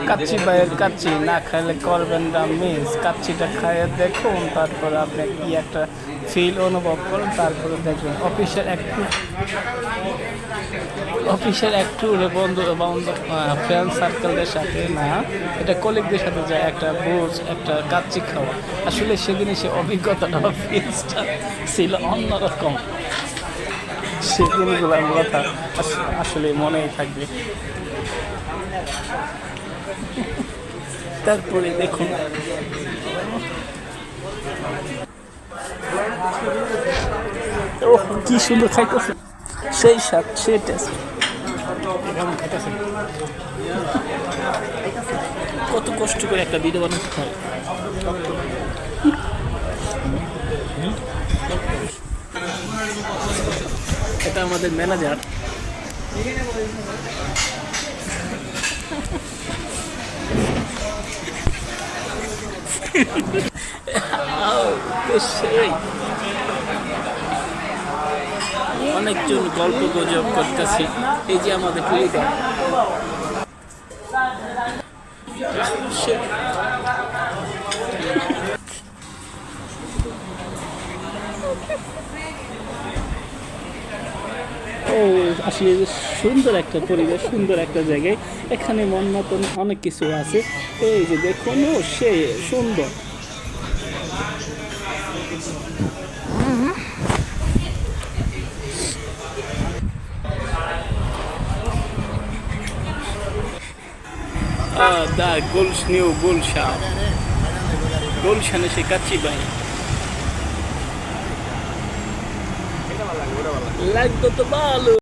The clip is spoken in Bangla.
কাচ্চি বাইয়ের কাচ্চি না খাইলে করবেন না মিস। কাচ্চিটা খাইয়ে দেখুন, তারপরে আপনি কি একটা ফিল অনুভব করুন, তারপরে দেখবেন। অফিসের এক ট্যুরে বন্ধু বন্ধু ফ্রেন্ড সার্কেলদের সাথে না, এটা কলিগদের সাথে যায় একটা বুঝ একটা কাচ্চি খাওয়া। আসলে সেদিনে সে অভিজ্ঞতাটা ফিলসটা ছিল অন্যরকম। সেদিনগুলোর কথা আসলে মনেই থাকবে। তারপরে দেখুন ও কি সুন্দর খাইতেছে, সেই স্বাদ সেই টেস্ট। কত কষ্ট করে একটা ভিডিও বানাতে হয়। এটা আমাদের ম্যানেজার। সেই অনেকজন গল্প গুজব করতেছি। এই যে আমাদের টুইটার ও আসলে সুন্দর একটা পরিবেশ, সুন্দর একটা জায়গায়। এখানে মন মতন অনেক কিছু আছে। এই যে দেখুন, ও সে সুন্দর। দা নিউ গুলশানে সে কাচ্চি বাই লাগতো তো ভালো।